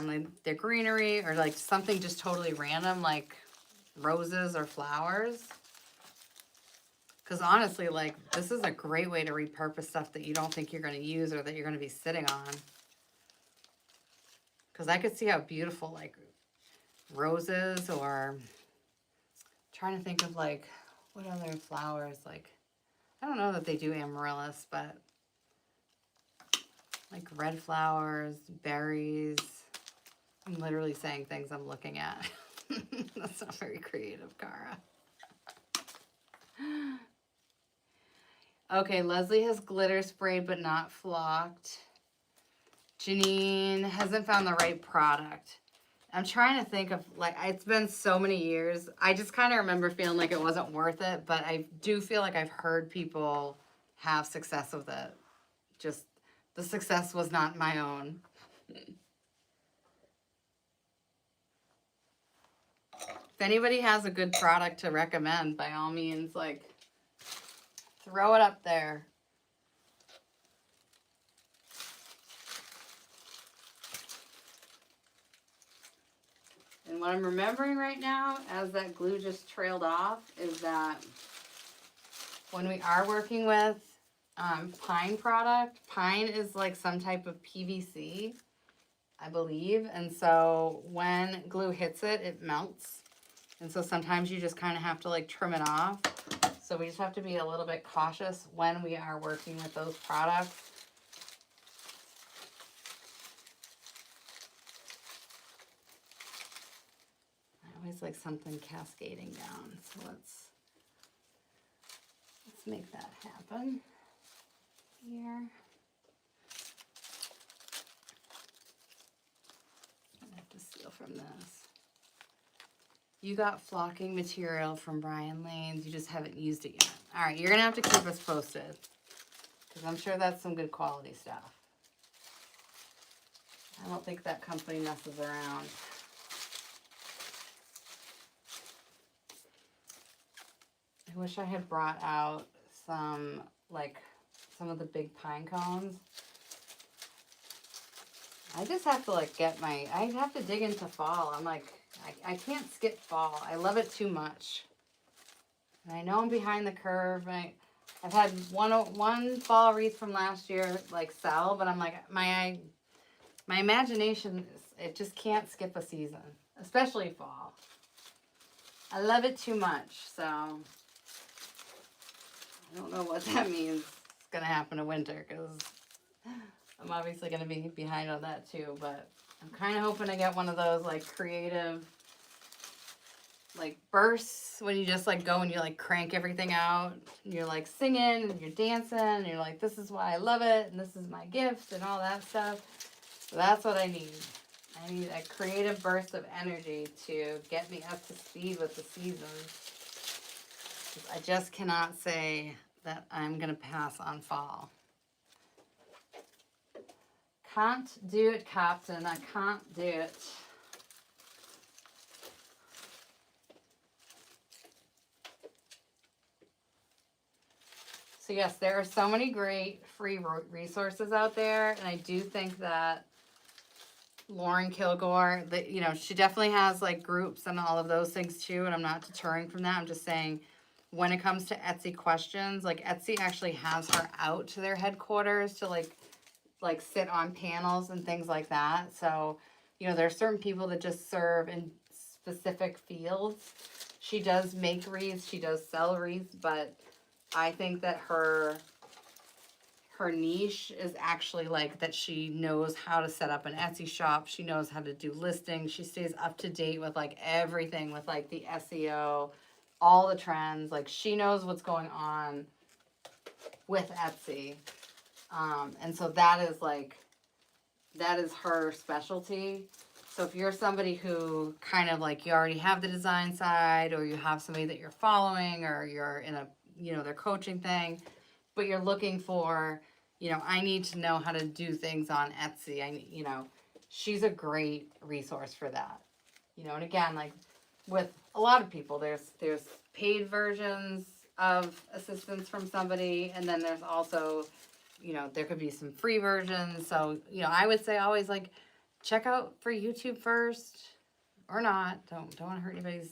like their greenery, or like something just totally random like roses or flowers? Because honestly, like, this is a great way to repurpose stuff that you don't think you're going to use or that you're going to be sitting on. Because I could see how beautiful, like, roses, or trying to think of, like, what other flowers, like, I don't know that they do amaryllis, but like red flowers, berries. I'm literally saying things I'm looking at. That's not very creative, Cara. Okay, Leslie has glitter sprayed but not flocked. Janine hasn't found the right product. I'm trying to think of, like, it's been so many years. I just kind of remember feeling like it wasn't worth it, but I do feel like I've heard people have success with it. Just the success was not my own. If anybody has a good product to recommend, by all means, like, throw it up there. And what I'm remembering right now, as that glue just trailed off, is that when we are working with pine product, pine is like some type of PVC, I believe. And so when glue hits it, it melts. And so sometimes you just kind of have to like trim it off. So we just have to be a little bit cautious when we are working with those products. Always like something cascading down. So let's make that happen here. I have to steal from this. You got flocking material from Brian Lane's. You just haven't used it yet. All right, you're gonna have to keep us posted because I'm sure that's some good quality stuff. I don't think that company messes around. I wish I had brought out some, like, some of the big pine cones. I just have to, like, I have to dig into fall. I'm like, I can't skip fall. I love it too much. And I know I'm behind the curve. I've had one fall wreath from last year, like, sell, but I'm like, my imagination, it just can't skip a season, especially fall. I love it too much, so I don't know what that means it's going to happen in winter, because I'm obviously going to be behind on that too, but I'm kind of hoping to get one of those like creative like bursts when you just like go and you like crank everything out and you're like singing and you're dancing and you're like, this is why I love it and this is my gift and all that stuff. So that's what I need. I need a creative burst of energy to get me up to speed with the seasons. I just cannot say that I'm going to pass on fall. Can't do it, Captain. I can't do it. So yes, there are so many great free resources out there, and I do think that Lauren Kilgore, that, you know, she definitely has like groups and all of those things too, and I'm not deterring from that. I'm just saying, when it comes to Etsy questions, like Etsy actually has her out to their headquarters to like sit on panels and things like that. So, you know, there are certain people that just serve in specific fields. She does make wreaths, she does sell wreaths, but I think that her niche is actually like that she knows how to set up an Etsy shop. She knows how to do listings. She stays up to date with like everything with like the SEO, all the trends. Like she knows what's going on with Etsy. And so that is her specialty. So if you're somebody who kind of like you already have the design side, or you have somebody that you're following, or you're in a, their coaching thing, but you're looking for, I need to know how to do things on Etsy. She's a great resource for that. And again, like with a lot of people, there's paid versions of assistance from somebody, and then there's also, there could be some free versions. So, I would say always like check out for YouTube first, or not. Don't want to hurt anybody's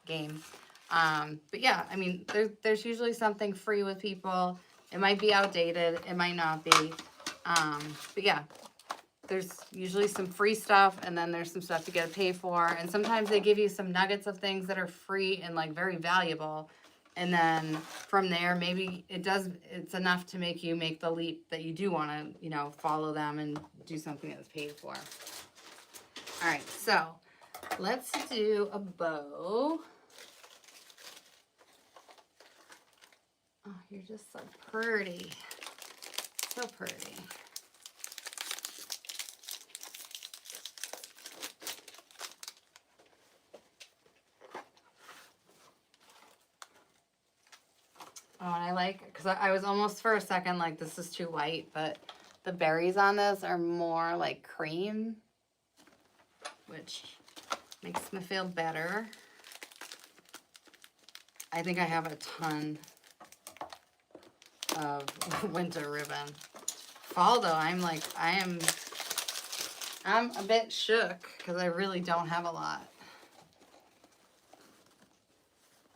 game. But yeah, I mean, there's usually something free with people. It might be outdated, it might not be. But yeah, there's usually some free stuff, and then there's some stuff you gotta pay for. And sometimes they give you some nuggets of things that are free and like very valuable. And then from there, maybe it's enough to make you make the leap that you do want to, follow them and do something that's paid for. All right, so let's do a bow. Oh, you're just so pretty. So pretty. Oh, and I like, because I was almost for a second like this is too white, but the berries on this are more like cream, which makes me feel better. I think I have a ton of winter ribbon. Fall though, I'm a bit shook because I really don't have a lot.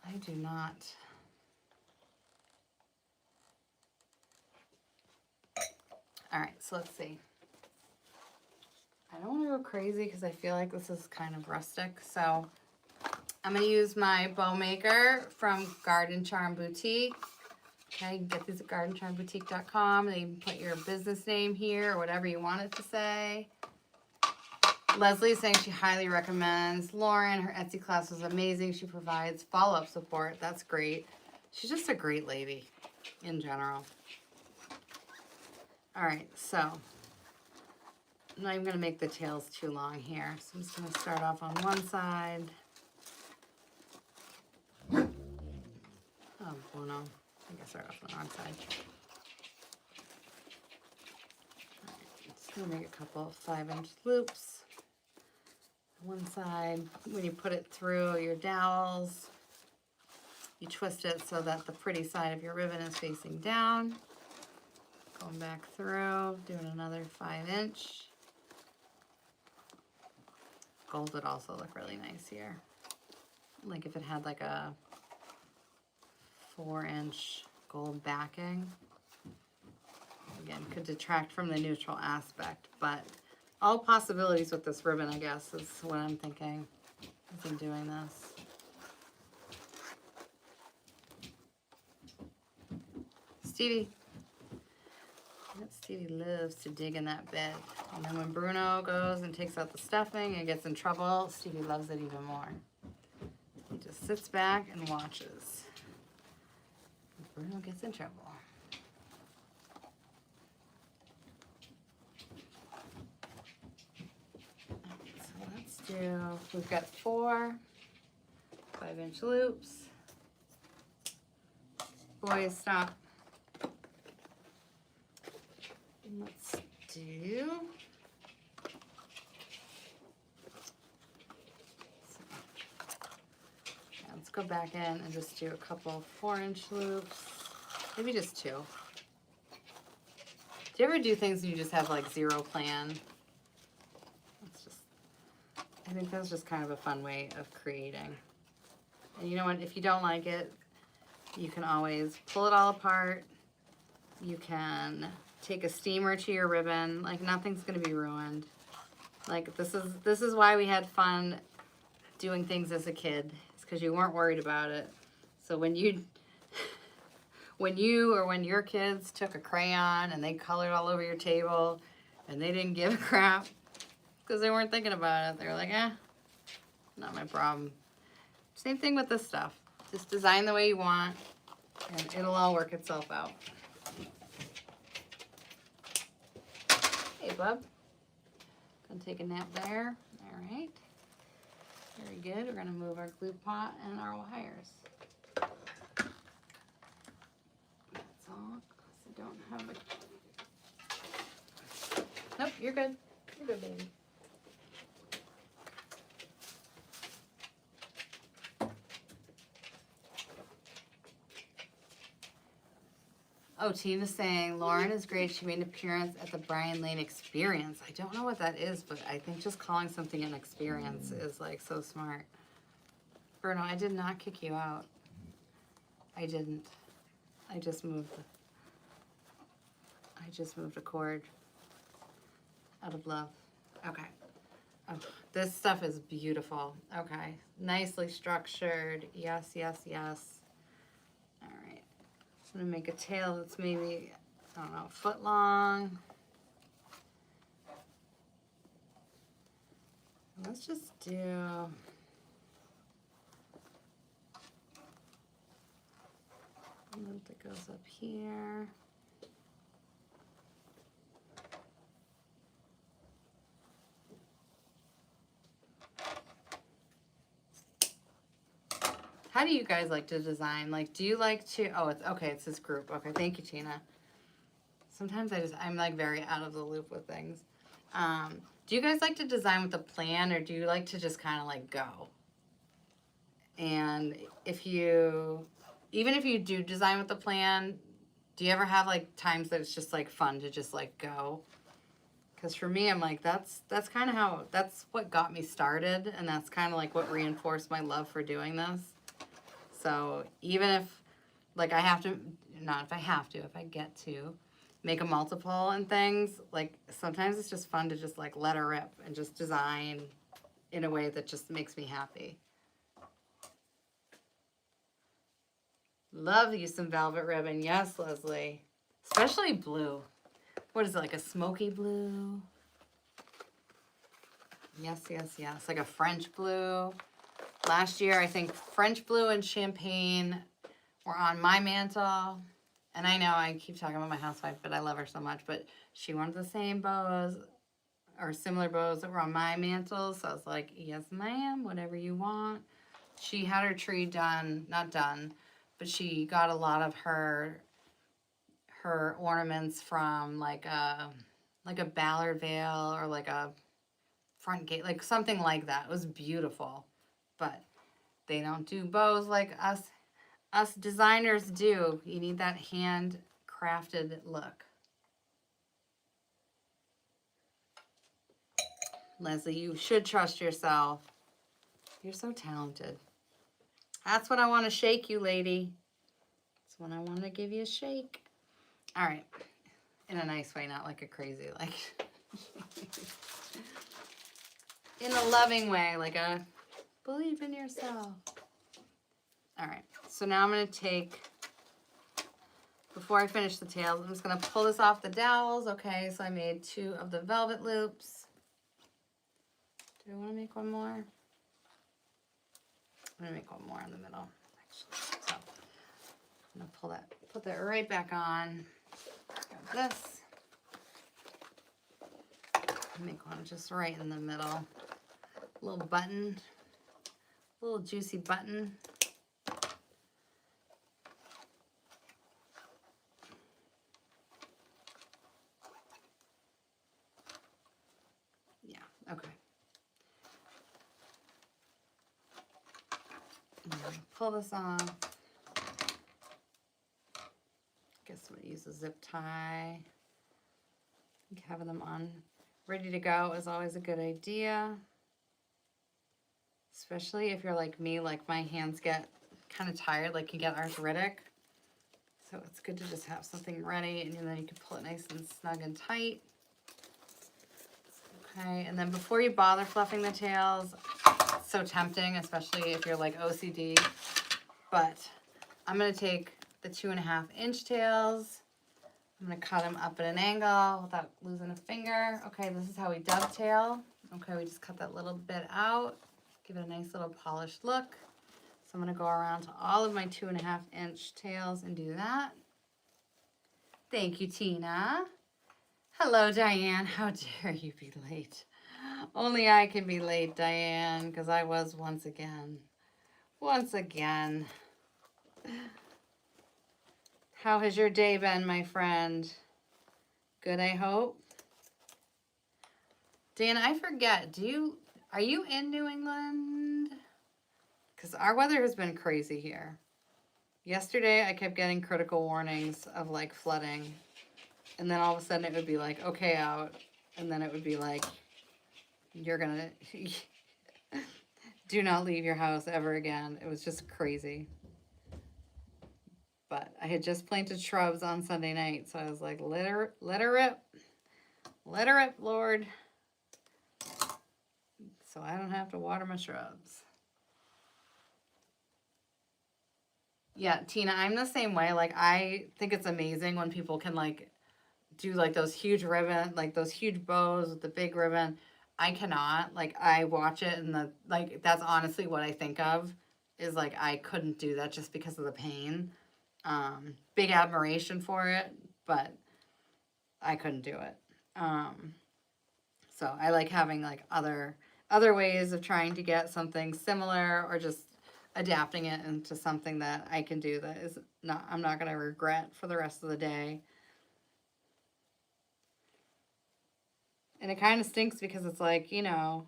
I do not. All right, so let's see. I don't want to go crazy because I feel like this is kind of rustic. So I'm going to use my bow maker from Garden Charm Boutique. Okay, you can get these at gardencharmboutique.com. And you can put your business name here or whatever you want it to say. Leslie's saying she highly recommends Lauren. Her Etsy class was amazing. She provides follow-up support. That's great. She's just a great lady in general. All right, so I'm not even going to make the tails too long here. So I'm just going to start off on one side. Oh, no. I think I started off on the wrong side. All right, just going to make a couple of 5-inch loops. One side, when you put it through your dowels, you twist it so that the pretty side of your ribbon is facing down. Going back through, doing another 5-inch. Gold would also look really nice here. Like if it had like a 4-inch gold backing. Again, could detract from the neutral aspect, but all possibilities with this ribbon, I guess, is what I'm thinking as I'm doing this. Stevie. Stevie loves to dig in that bed. And then when Bruno goes and takes out the stuffing and gets in trouble, Stevie loves it even more. He just sits back and watches. Bruno gets in trouble. So let's do, we've got 4 5-inch loops. Boys, stop. Let's do, let's go back in and just do a couple 4-inch loops, maybe just 2. Do you ever do things and you just have like zero plan? I think that's just kind of a fun way of creating. And you know what, if you don't like it, you can always pull it all apart. You can take a steamer to your ribbon, like nothing's gonna be ruined. Like this is why we had fun doing things as a kid. It's because you weren't worried about it. So when you or when your kids took a crayon and they colored all over your table and they didn't give a crap because they weren't thinking about it. They were like, not my problem. Same thing with this stuff. Just design the way you want and it'll all work itself out. Hey, bub. Gonna take a nap there. All right. Very good. We're gonna move our glue pot and our wires. That's all. I don't have a... Nope, you're good. You're good, baby. Oh, Tina's saying, Lauren is great. She made an appearance at the Brian Lane Experience. I don't know what that is, but I think just calling something an experience is like so smart. Bruno, I did not kick you out. I didn't. I just moved a cord out of love. Okay. Oh, this stuff is beautiful. Okay. Nicely structured. Yes, yes, yes. All right. I'm gonna make a tail that's maybe, I don't know, a foot long. Let's just do a loop that goes up here. How do you guys like to design? Like, do you like to, oh, it's, okay, it's this group. Okay, thank you, Tina. Sometimes I'm like very out of the loop with things. Do you guys like to design with a plan or do you like to just kind of like go? And even if you do design with a plan, do you ever have like times that it's just like fun to just like go? Because for me, I'm like, that's kind of that's what got me started. And that's kind of like what reinforced my love for doing this. So even if, like, if I get to make a multiple and things, like, sometimes it's just fun to just, like, let her rip and just design in a way that just makes me happy. Love you some velvet ribbon. Yes, Leslie. Especially blue. What is it, like a smoky blue? Yes, yes, yes. Like a French blue. Last year, I think French blue and champagne were on my mantle. And I know I keep talking about my housewife, but I love her so much. But she wanted the same bows or similar bows that were on my mantle. So I was like, yes, ma'am, whatever you want. She had her tree done, not done, but she got a lot of her ornaments from like a Ballard veil or like a front gate, like something like that. It was beautiful. But they don't do bows like us designers do. You need that handcrafted look. Leslie, you should trust yourself. You're so talented. That's what I want to shake you, lady. That's when I want to give you a shake. All right. In a nice way, not like a crazy, like... in a loving way, like a... believe in yourself. All right, so now I'm going to take, before I finish the tails, I'm just going to pull this off the dowels. Okay, so I made 2 of the velvet loops. Do I want to make one more? I'm going to make one more in the middle, actually. So I'm going to put that right back on. Grab this. Make one just right in the middle. Little button. Little juicy button. Yeah, okay. Pull this off. Guess I'm going to use a zip tie. I think having them on ready to go is always a good idea. Especially if you're like me, like my hands get kind of tired, like you get arthritic. So it's good to just have something ready and then you can pull it nice and snug and tight. Okay, and then before you bother fluffing the tails, so tempting, especially if you're like OCD. But I'm going to take the 2.5 inch tails. I'm going to cut them up at an angle without losing a finger. Okay, this is how we dovetail. Okay, we just cut that little bit out. Give it a nice little polished look. So I'm going to go around to all of my 2.5 inch tails and do that. Thank you, Tina. Hello, Diane. How dare you be late? Only I can be late, Diane, because I was once again. Once again. How has your day been, my friend? Good, I hope. Dan, I forget, are you in New England? Because our weather has been crazy here. Yesterday, I kept getting critical warnings of like flooding. And then all of a sudden it would be like, okay, out. And then it would be like, you're gonna, do not leave your house ever again. It was just crazy. But I had just planted shrubs on Sunday night. So I was like, let her rip. Let her rip, Lord. So I don't have to water my shrubs. Yeah, Tina, I'm the same way. Like, I think it's amazing when people can like do like those huge ribbon, like those huge bows with the big ribbon. I cannot. Like, I watch it and that's honestly what I think of is like I couldn't do that just because of the pain. Big admiration for it, but I couldn't do it. So I like having like other ways of trying to get something similar or just adapting it into something that I can do that is not, I'm not going to regret for the rest of the day. And it kind of stinks because it's like, you know,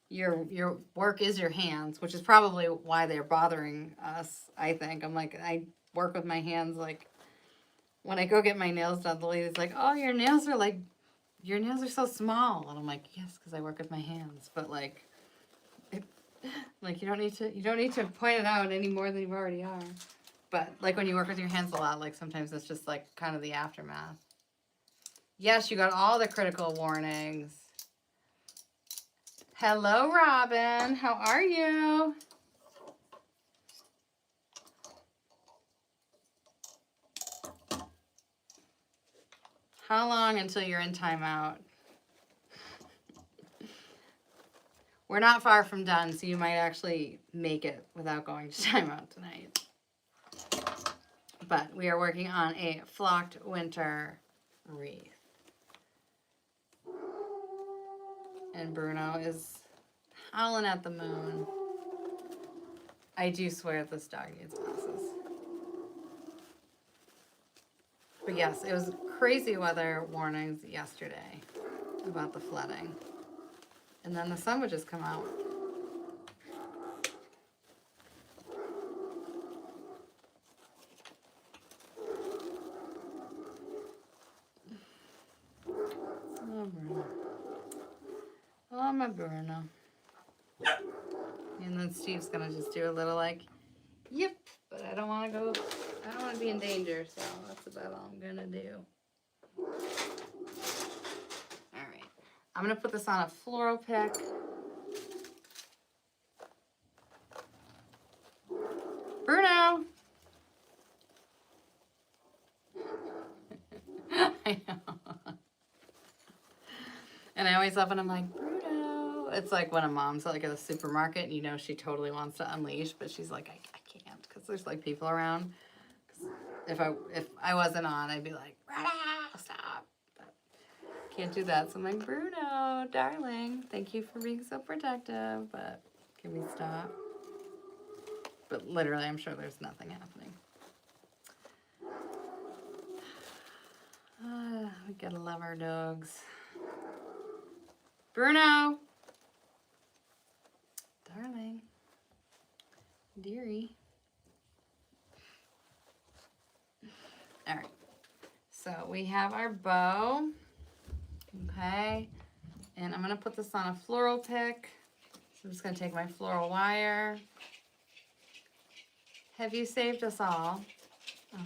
your work is your hands, which is probably why they're bothering us, I think. I'm like, I work with my hands. Like, when I go get my nails done, the lady's like, oh, your nails are so small. And I'm like, yes, because I work with my hands. But like, like you don't need to point it out any more than you already are. But like when you work with your hands a lot, like sometimes it's just like kind of the aftermath. Yes, you got all the critical warnings. Hello, Robin. How are you? How long until you're in timeout? We're not far from done, so you might actually make it without going to timeout tonight. But we are working on a flocked winter wreath. And Bruno is howling at the moon. I do swear this dog needs glasses. But yes, it was crazy weather warnings yesterday about the flooding. And then the sun would just come out. Oh, Bruno. Oh, my Bruno. And then Steve's gonna just do a little like, yep, but I don't want to be in danger, so that's about all I'm gonna do. All right, I'm gonna put this on a floral pick. Bruno! I know. And I always love when I'm like, Bruno. It's like when a mom's like at a supermarket and you know she totally wants to unleash, but she's like, I can't because there's like people around. If I wasn't on, I'd be like, Bruno, stop. But can't do that. So I'm like, Bruno, darling, thank you for being so protective, but can we stop? But literally, I'm sure there's nothing happening. We gotta love our dogs. Bruno! Darling. Dearie. All right. So we have our bow. Okay. And I'm going to put this on a floral pick. So I'm just going to take my floral wire. Have you saved us all? Oh.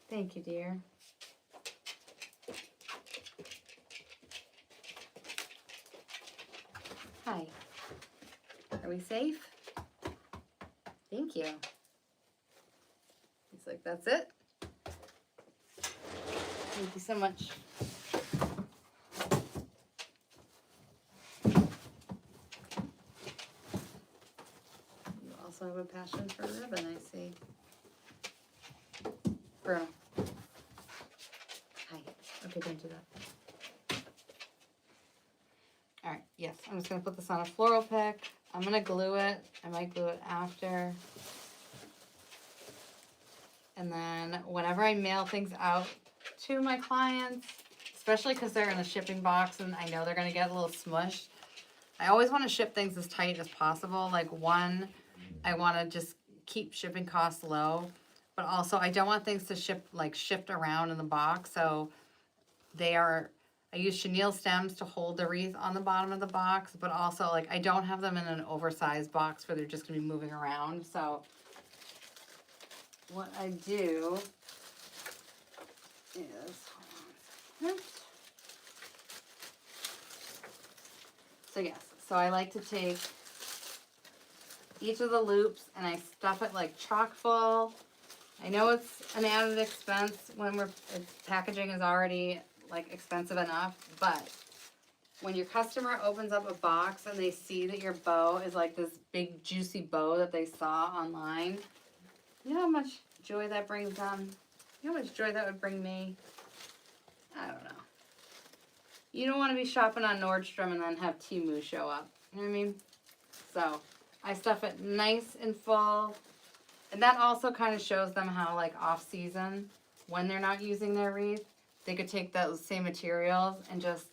Thank you, dear. Hi. Are we safe? Thank you. He's like, that's it. Thank you so much. You also have a passion for ribbon, I see. Bruno. Hi. Okay, don't do that. All right, yes, I'm just gonna put this on a floral pick. I'm gonna glue it. I might glue it after. And then whenever I mail things out to my clients, especially because they're in a shipping box and I know they're gonna get a little smushed, I always wanna ship things as tight as possible. Like one, I wanna just keep shipping costs low, but also I don't want things to shift around in the box. So I use chenille stems to hold the wreath on the bottom of the box, but also like I don't have them in an oversized box where they're just gonna be moving around. So what I do is, so yes, so I like to take each of the loops and I stuff it like chock full. I know it's an added expense when packaging is already like expensive enough, but when your customer opens up a box and they see that your bow is like this big juicy bow that they saw online, you know how much joy that brings them? You know how much joy that would bring me? I don't know. You don't want to be shopping on Nordstrom and then have Temu show up. You know what I mean? So I stuff it nice and full. And that also kind of shows them how like off season, when they're not using their wreath, they could take those same materials and just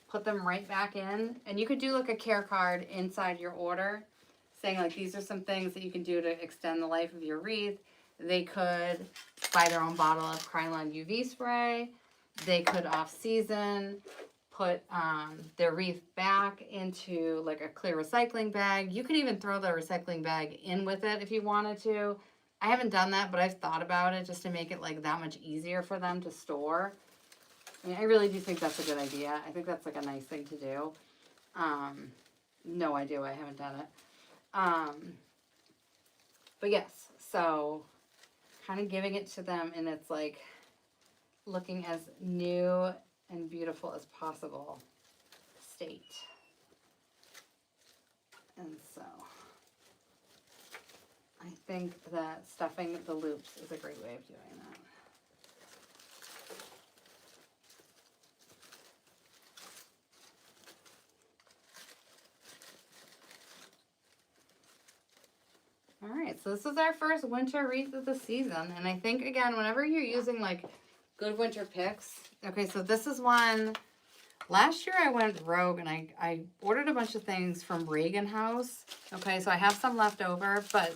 put them right back in. And you could do like a care card inside your order saying like, these are some things that you can do to extend the life of your wreath. They could buy their own bottle of Krylon UV spray. They could off season put their wreath back into like a clear recycling bag. You could even throw the recycling bag in with it if you wanted to. I haven't done that, but I've thought about it just to make it like that much easier for them to store. I mean, I really do think that's a good idea. I think that's like a nice thing to do. No idea why I haven't done it. But yes, so kind of giving it to them and it's like looking as new and beautiful as possible state. And so I think that stuffing the loops is a great way of doing that. All right, so this is our first winter wreath of the season. And I think, again, whenever you're using like good winter picks, okay, so this is one, last year I went rogue and I ordered a bunch of things from Reagan House. Okay, so I have some left over, but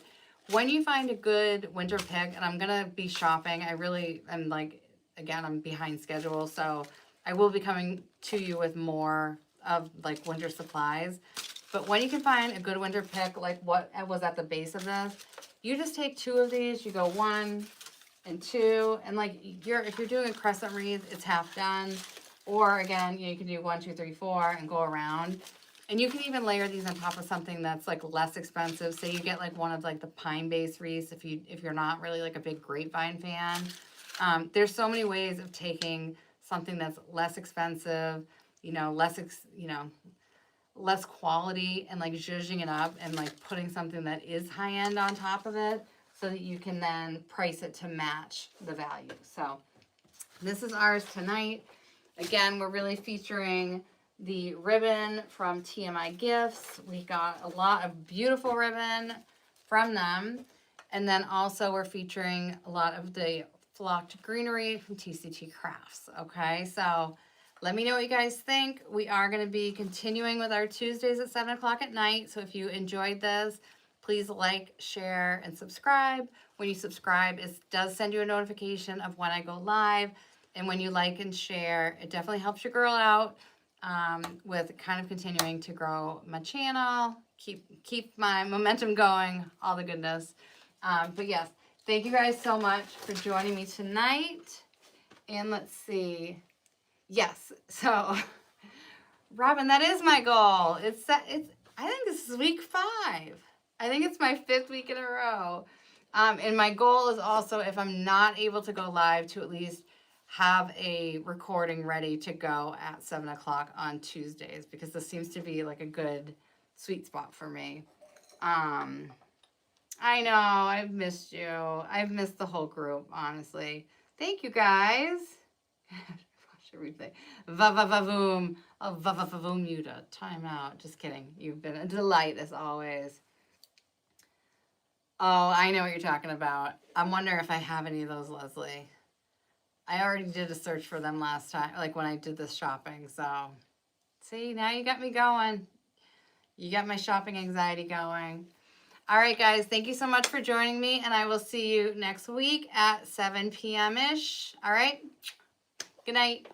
when you find a good winter pick, and I'm gonna be shopping, I'm like, again, I'm behind schedule, so I will be coming to you with more of like winter supplies. But when you can find a good winter pick, like what was at the base of this, you just take 2 of these, you go 1 and 2, and like if you're doing a crescent wreath, it's half done. Or again, you can do 1, 2, 3, 4 and go around. And you can even layer these on top of something that's like less expensive. Say you get like one of like the pine-based wreaths if you're not really like a big grapevine fan. There's so many ways of taking something that's less expensive, less quality and like zhuzhing it up and like putting something that is high end on top of it so that you can then price it to match the value. So this is ours tonight. Again, we're really featuring the ribbon from TMI Gifts. We got a lot of beautiful ribbon from them. And then also we're featuring a lot of the flocked greenery from TCT Crafts. Okay, so let me know what you guys think. We are going to be continuing with our Tuesdays at 7 o'clock at night. So if you enjoyed this, please like, share, and subscribe. When you subscribe, it does send you a notification of when I go live. And when you like and share, it definitely helps your girl out with kind of continuing to grow my channel, keep my momentum going, all the goodness. But yes, thank you guys so much for joining me tonight. And let's see. Yes, so Robin, that is my goal. I think this is week 5. I think it's my 5th week in a row. And my goal is also, if I'm not able to go live, to at least have a recording ready to go at 7 o'clock on Tuesdays, because this seems to be like a good sweet spot for me. I know, I've missed you. I've missed the whole group, honestly. Thank you, guys. Watch the replay. Va-va-va-voom. Oh, va-va-va-voom, Yuta. Time out. Just kidding. You've been a delight, as always. Oh, I know what you're talking about. I'm wondering if I have any of those, Leslie. I already did a search for them last time, like when I did this shopping, so. See, now you got me going. You got my shopping anxiety going. All right, guys, thank you so much for joining me, and I will see you next week at 7 p.m.-ish. All right? Good night.